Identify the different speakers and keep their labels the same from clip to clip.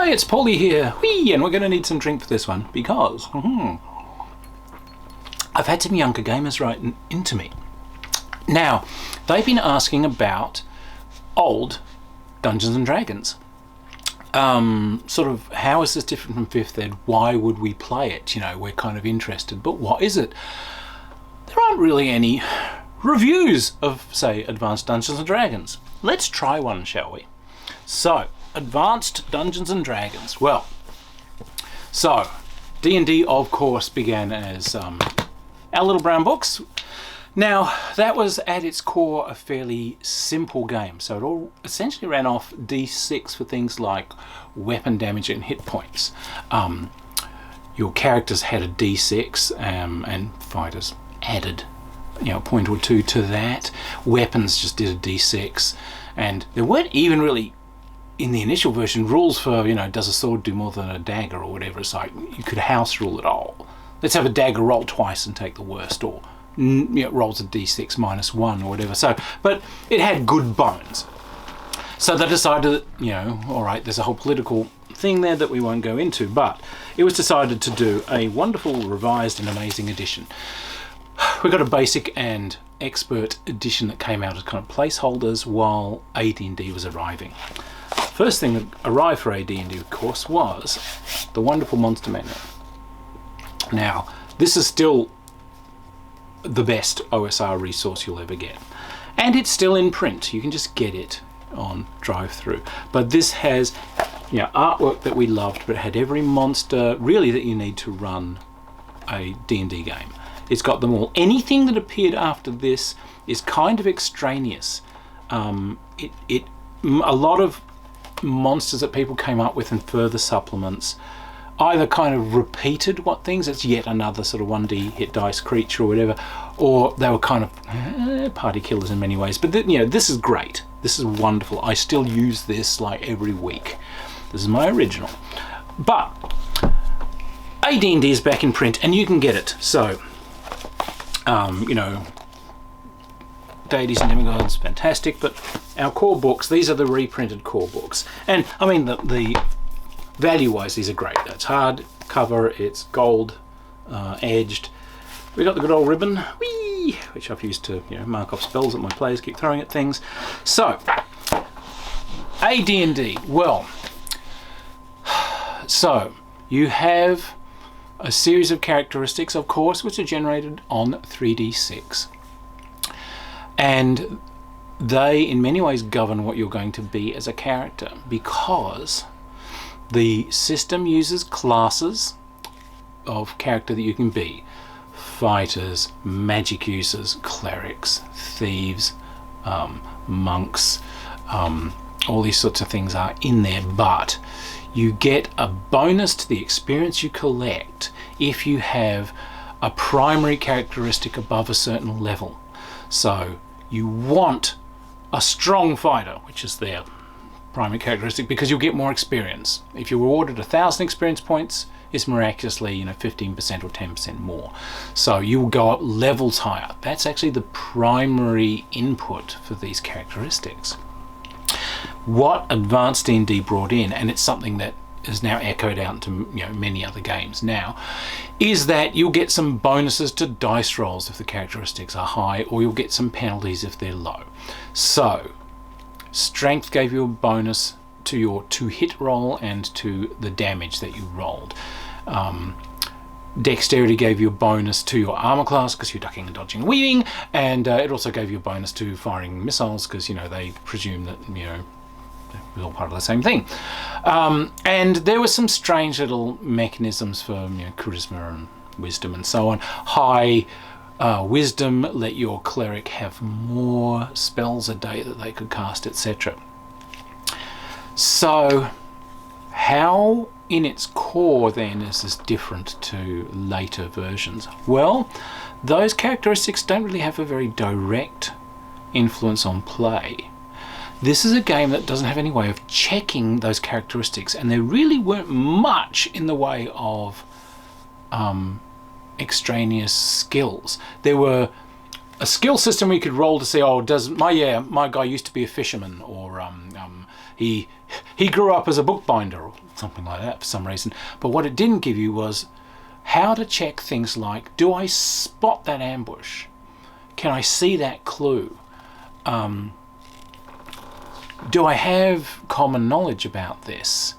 Speaker 1: Hi, it's Paulie here. Whee! And we're going to need some drink for this one because I've had some younger gamers writing into me. Now, they've been asking about old Dungeons and Dragons. Sort of, how is this different from 5th Ed? Why would we play it? You know, we're kind of interested, but what is it? There aren't really any reviews of, say, Advanced Dungeons and Dragons. Let's try one, shall we? So, Advanced Dungeons and Dragons. Well, so D&D of course began as our little brown books. Now that was at its core a fairly simple game, so it all essentially ran off D6 for things like weapon damage and hit points. Your characters had a D6 and fighters added a point or two to that. Weapons just did a D6, and there weren't even really in the initial version rules for, does a sword do more than a dagger or whatever. It's like you could house rule it all. Let's have a dagger roll twice and take the worst, or rolls a d6 -1 or whatever. So, but it had good bones. So they decided that, all right, there's a whole political thing there that we won't go into, but it was decided to do a wonderful, revised and amazing edition. We got a basic and expert edition that came out as kind of placeholders while AD&D was arriving. First thing that arrived for AD&D, of course, was the wonderful Monster Manual. Now, this is still the best OSR resource you'll ever get. And it's still in print. You can just get it on drive-through. But this has artwork that we loved, but it had every monster, really, that you need to run a D&D game. It's got them all. Anything that appeared after this is kind of extraneous. A lot of monsters that people came up with in further supplements either kind of repeated what things, it's yet another sort of 1D hit dice creature or whatever, or they were kind of party killers in many ways. But this is great. This is wonderful. I still use this like every week. This is my original. But AD&D is back in print and you can get it. So, Deities and Demigods, fantastic, but our core books, these are the reprinted core books. And I mean, the value-wise, these are great. It's hard cover, it's gold edged. We got the good old ribbon, whee, which I've used to mark off spells that my players keep throwing at things. So, AD&D, well, so you have a series of characteristics, of course, which are generated on 3d6. And they, in many ways, govern what you're going to be as a character, because the system uses classes of character that you can be. Fighters, magic users, clerics, thieves, monks, all these sorts of things are in there, but you get a bonus to the experience you collect if you have a primary characteristic above a certain level. So you want a strong fighter, which is their primary characteristic, because you'll get more experience. If you're awarded 1,000 experience points, it's miraculously 15% or 10% more. So you will go up levels higher. That's actually the primary input for these characteristics. What Advanced D&D brought in, and it's something that is now echoed out into many other games now, is that you'll get some bonuses to dice rolls if the characteristics are high, or you'll get some penalties if they're low. So strength gave you a bonus to your 2-hit roll and to the damage that you rolled. Dexterity gave you a bonus to your armor class because you're ducking and dodging and weaving, and it also gave you a bonus to firing missiles because they presume that it was all part of the same thing. And there were some strange little mechanisms for charisma and wisdom and so on. High wisdom let your cleric have more spells a day that they could cast, etc. So how in its core then is this different to later versions? Well, those characteristics don't really have a very direct influence on play. This is a game that doesn't have any way of checking those characteristics, and there really weren't much in the way of extraneous skills. There were a skill system where you could roll to say, oh, does my guy used to be a fisherman, or he grew up as a bookbinder, or something like that for some reason. But what it didn't give you was how to check things like, do I spot that ambush? Can I see that clue? Do I have common knowledge about this?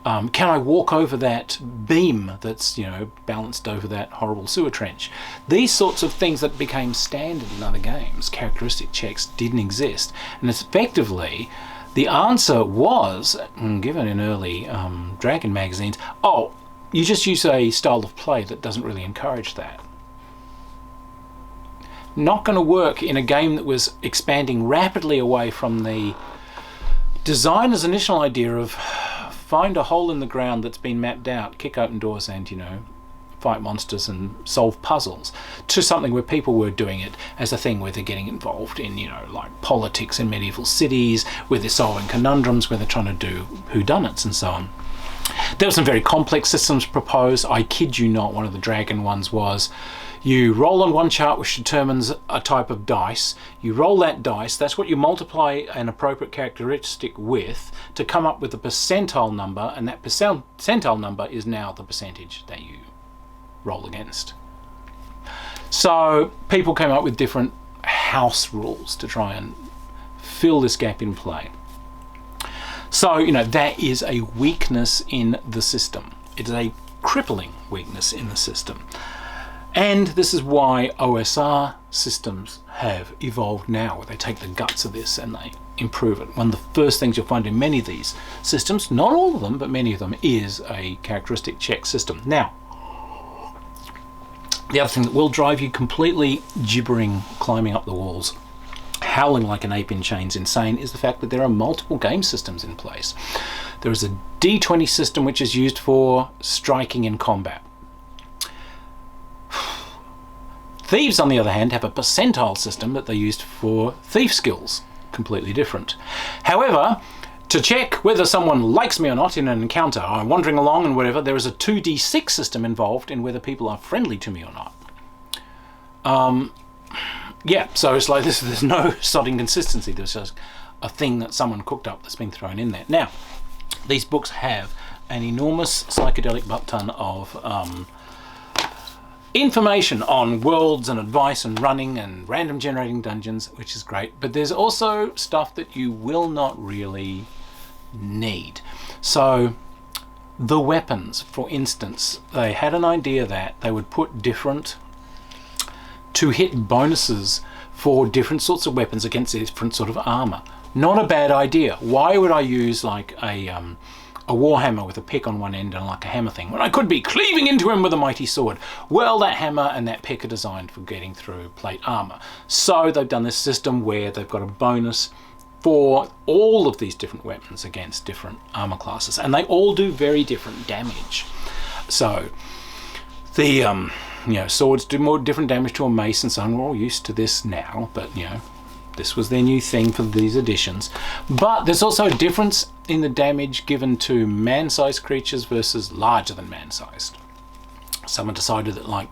Speaker 1: Can I walk over that beam that's, you know, balanced over that horrible sewer trench? These sorts of things that became standard in other games, characteristic checks, didn't exist. And effectively, the answer was, given in early Dragon magazines, oh, you just use a style of play that doesn't really encourage that. Not going to work in a game that was expanding rapidly away from the designer's initial idea of find a hole in the ground that's been mapped out, kick open doors and, you know, fight monsters and solve puzzles, to something where people were doing it as a thing where they're getting involved in, you know, like politics in medieval cities, where they're solving conundrums, where they're trying to do whodunits and so on. There were some very complex systems proposed. I kid you not, one of the Dragon ones was you roll on one chart which determines a type of dice. You roll that dice, that's what you multiply an appropriate characteristic with to come up with a percentile number, and that percentile number is now the percentage that you roll against. So people came up with different house rules to try and fill this gap in play. So, you know, that is a weakness in the system. It is a crippling weakness in the system. And this is why OSR systems have evolved now, where they take the guts of this and they improve it. One of the first things you'll find in many of these systems, not all of them, but many of them, is a characteristic check system. Now, the other thing that will drive you completely gibbering, climbing up the walls, howling like an ape in chains insane, is the fact that there are multiple game systems in place. There is a D20 system which is used for striking in combat. Thieves, on the other hand, have a percentile system that they used for thief skills, completely different. However, to check whether someone likes me or not in an encounter, I'm wandering along and whatever, there is a 2d6 system involved in whether people are friendly to me or not. Yeah, so it's like this, there's no sodding consistency. There's just a thing that someone cooked up that's been thrown in there. Now, these books have an enormous psychedelic butt ton of information on worlds and advice and running and random generating dungeons, which is great, but there's also stuff that you will not really need. So the weapons, for instance, they had an idea that they would put different to-hit bonuses for different sorts of weapons against different sort of armor. Not a bad idea. Why would I use like a warhammer with a pick on one end and like a hammer thing when I could be cleaving into him with a mighty sword? Well, that hammer and that pick are designed for getting through plate armor. So they've done this system where they've got a bonus for all of these different weapons against different armor classes, and they all do very different damage. So the you know, swords do more different damage to a mace and so on. We're all used to this now, but you know, this was their new thing for these editions. But there's also a difference in the damage given to man-sized creatures versus larger than man-sized. Someone decided that like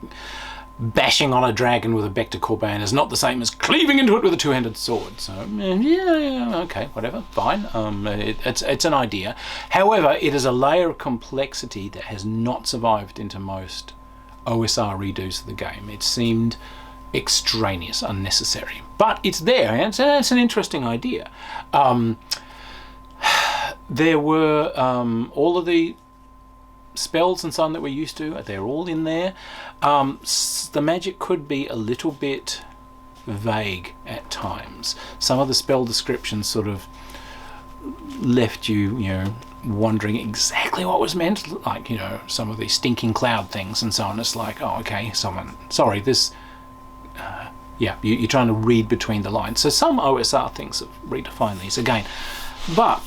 Speaker 1: bashing on a dragon with a Bector Corban is not the same as cleaving into it with a two-handed sword. So yeah, okay, whatever, fine. It's an idea. However, it is a layer of complexity that has not survived into most OSR redos of the game. It seemed extraneous, unnecessary, but it's there, and it's an interesting idea. There were all of the spells and so on that we're used to, they're all in there. The magic could be a little bit vague at times. Some of the spell descriptions sort of left you, you know, wondering exactly what was meant, like, you know, some of these stinking cloud things and so on. It's like, oh, okay, sorry, this, yeah, you're trying to read between the lines. So some OSR things have redefined these again. But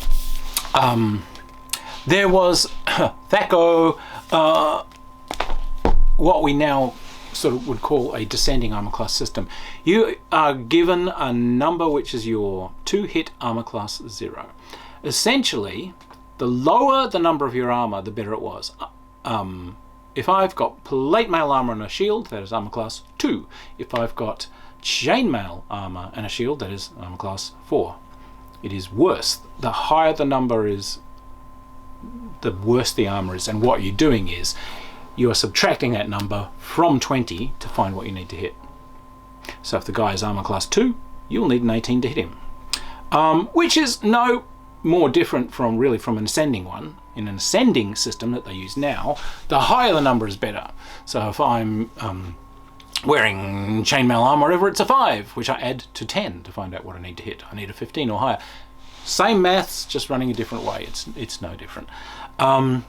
Speaker 1: there was Thaco, what we now sort of would call a descending armor class system. You are given a number which is your 2-hit armor class 0. Essentially, the lower the number of your armor, the better it was. If I've got plate mail armor and a shield, that is armor class 2. If I've got chainmail armor and a shield, that is armor class 4. It is worse. The higher the number is, the worse the armor is. And what you're doing is you are subtracting that number from 20 to find what you need to hit. So if the guy is armor class 2, you'll need an 18 to hit him. Which is no more different from an ascending one. In an ascending system that they use now, the higher the number is better. So if I'm wearing chainmail armor, whatever, it's a 5, which I add to 10 to find out what I need to hit. I need a 15 or higher. Same maths, just running a different way. It's no different. All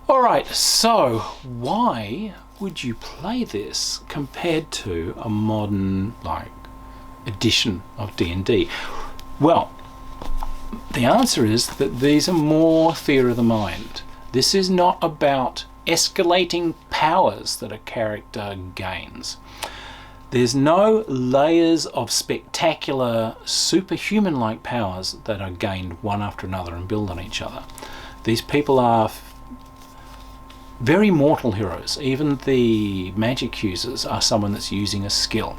Speaker 1: right, so why would you play this compared to a modern edition of D&D? Well, the answer is that these are more theatre of the mind. This is not about escalating powers that a character gains. There's no layers of spectacular superhuman-like powers that are gained one after another and build on each other. These people are very mortal heroes. Even the magic users are someone that's using a skill.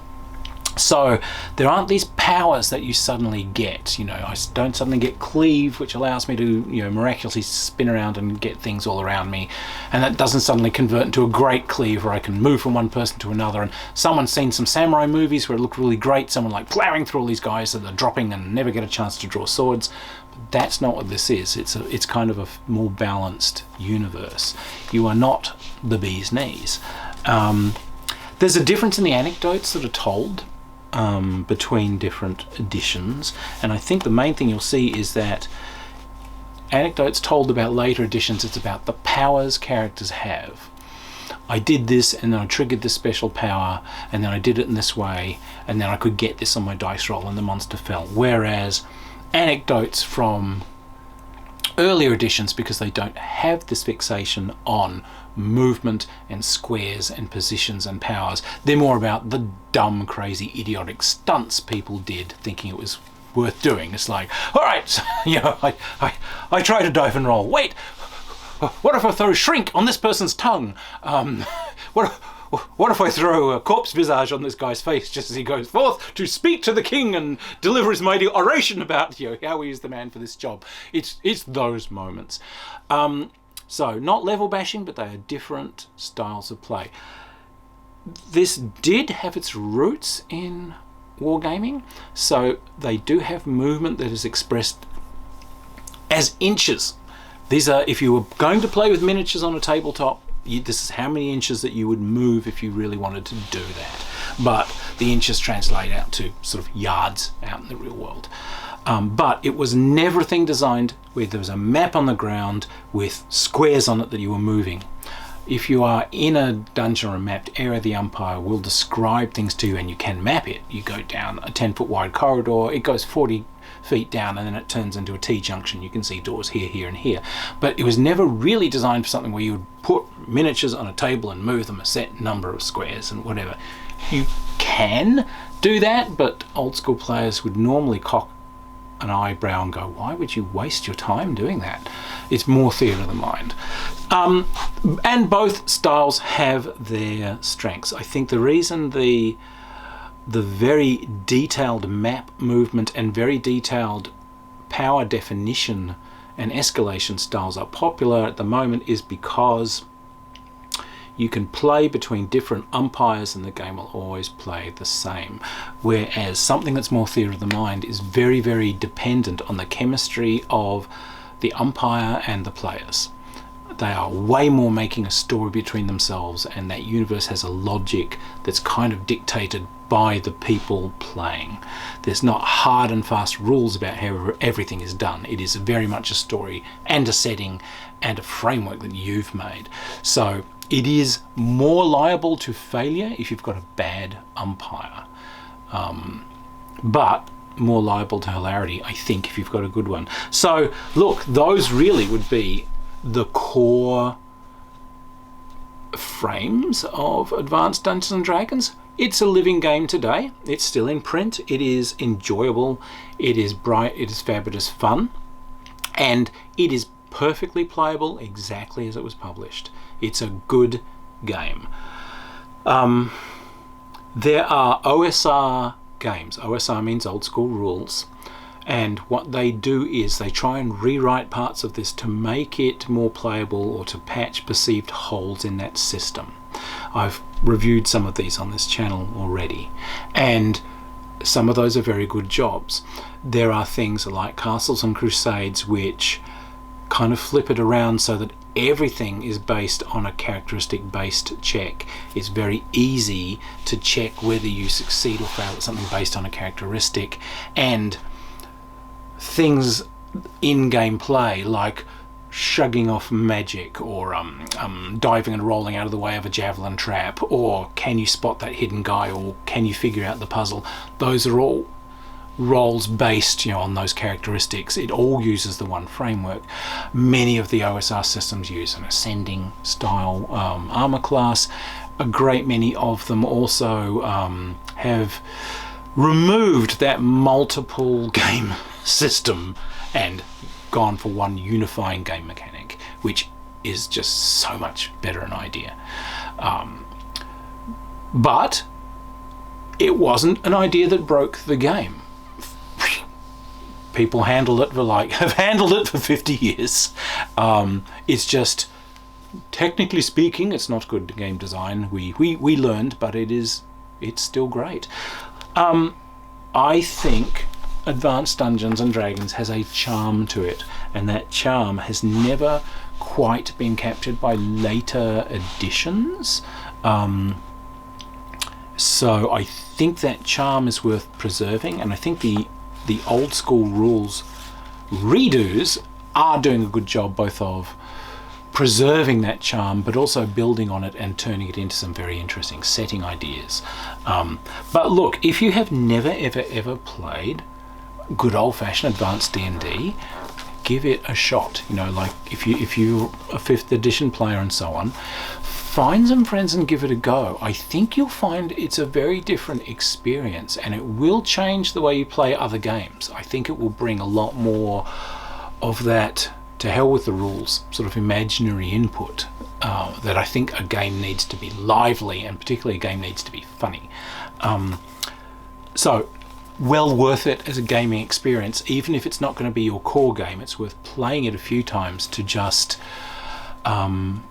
Speaker 1: So there aren't these powers that you suddenly get. I don't suddenly get cleave, which allows me to miraculously spin around and get things all around me, and that doesn't suddenly convert into a great cleave where I can move from one person to another. And someone's seen some samurai movies where it looked really great, someone plowing through all these guys that are dropping and never get a chance to draw swords. But that's not what this is. It's kind of a more balanced universe. You are not the bee's knees. There's a difference in the anecdotes that are told between different editions, and I think the main thing you'll see is that anecdotes told about later editions, it's about the powers characters have. I did this and then I triggered this special power and then I did it in this way and then I could get this on my dice roll and the monster fell. Whereas anecdotes from earlier editions, because they don't have this fixation on movement and squares and positions and powers, they're more about the dumb, crazy, idiotic stunts people did thinking it was worth doing. It's like, all right, so, I try to dive and roll. Wait, what if I throw shrink on this person's tongue? What if I throw a corpse visage on this guy's face just as he goes forth to speak to the king and deliver his mighty oration about how he is the man for this job? It's those moments. So not level bashing, but they are different styles of play. This did have its roots in wargaming, so they do have movement that is expressed as inches. These are, if you were going to play with miniatures on a tabletop, this is how many inches that you would move if you really wanted to do that. But the inches translate out to sort of yards out in the real world. But it was never a thing designed where there was a map on the ground with squares on it that you were moving. If you are in a dungeon or a mapped area, the umpire will describe things to you and you can map it. You go down a 10-foot wide corridor, it goes 40 feet down and then it turns into a T-junction. You can see doors here, here and here. But it was never really designed for something where you would put miniatures on a table and move them a set number of squares and whatever. You can do that, but old school players would normally cock an eyebrow and go, why would you waste your time doing that? It's more theatre of the mind. And both styles have their strengths. I think the reason the very detailed map movement and very detailed power definition and escalation styles are popular at the moment is because you can play between different umpires and the game will always play the same. Whereas something that's more theatre of the mind is very, very dependent on the chemistry of the umpire and the players. They are way more making a story between themselves, and that universe has a logic that's kind of dictated by the people playing. There's not hard and fast rules about how everything is done. It is very much a story and a setting and a framework that you've made. So it is more liable to failure if you've got a bad umpire, but more liable to hilarity, I think, if you've got a good one. So look, those really would be the core frames of Advanced Dungeons and Dragons. It's a living game today. It's still in print. It is enjoyable. It is bright. It is fabulous fun. And it is perfectly playable exactly as it was published. It's a good game. There are OSR games. OSR means old school rules. And what they do is they try and rewrite parts of this to make it more playable or to patch perceived holes in that system. I've reviewed some of these on this channel already, and some of those are very good jobs. There are things like Castles and Crusades which kind of flip it around so that everything is based on a characteristic based check. It's very easy to check whether you succeed or fail at something based on a characteristic, and things in gameplay like shrugging off magic, or diving and rolling out of the way of a javelin trap, or can you spot that hidden guy, or can you figure out the puzzle. Those are all roles based, on those characteristics. It all uses the one framework. Many of the OSR systems use an ascending style armor class. A great many of them also have removed that multiple game system and gone for one unifying game mechanic, which is just so much better an idea. But it wasn't an idea that broke the game. People handled it have handled it for 50 years. It's just, technically speaking, it's not good game design. We learned, but it's still great. I think Advanced Dungeons and Dragons has a charm to it, and that charm has never quite been captured by later editions. So I think that charm is worth preserving, and I think the old school rules redos are doing a good job both of preserving that charm but also building on it and turning it into some very interesting setting ideas. But look, if you have never ever played good old-fashioned advanced D&D, give it a shot. Like if you're a 5th edition player and so on, find some friends and give it a go. I think you'll find it's a very different experience, and it will change the way you play other games. I think it will bring a lot more of that to hell with the rules sort of imaginary input that I think a game needs to be lively, and particularly a game needs to be funny. So well worth it as a gaming experience. Even if it's not going to be your core game, it's worth playing it a few times to just open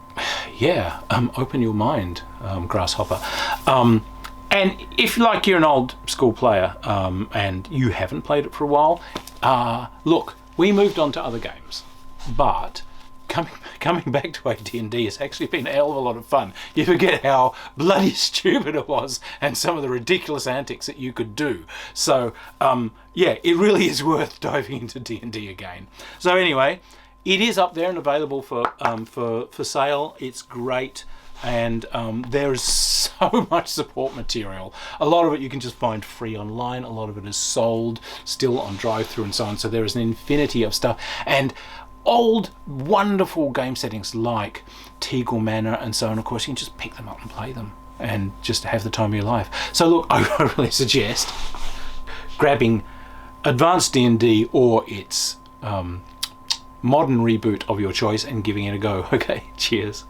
Speaker 1: your mind, grasshopper. And if you're an old school player and you haven't played it for a while, look, we moved on to other games, but coming back to AD&D has actually been a hell of a lot of fun. You forget how bloody stupid it was and some of the ridiculous antics that you could do. So it really is worth diving into D&D again. So anyway, it is up there and available for sale. It's great, and there is so much support material. A lot of it you can just find free online. A lot of it is sold still on drive-thru and so on. So there is an infinity of stuff, and old wonderful game settings like Teagle Manor and so on. Of course, you can just pick them up and play them and just have the time of your life. So look, I really suggest grabbing Advanced D&D or its modern reboot of your choice and giving it a go. Okay, cheers.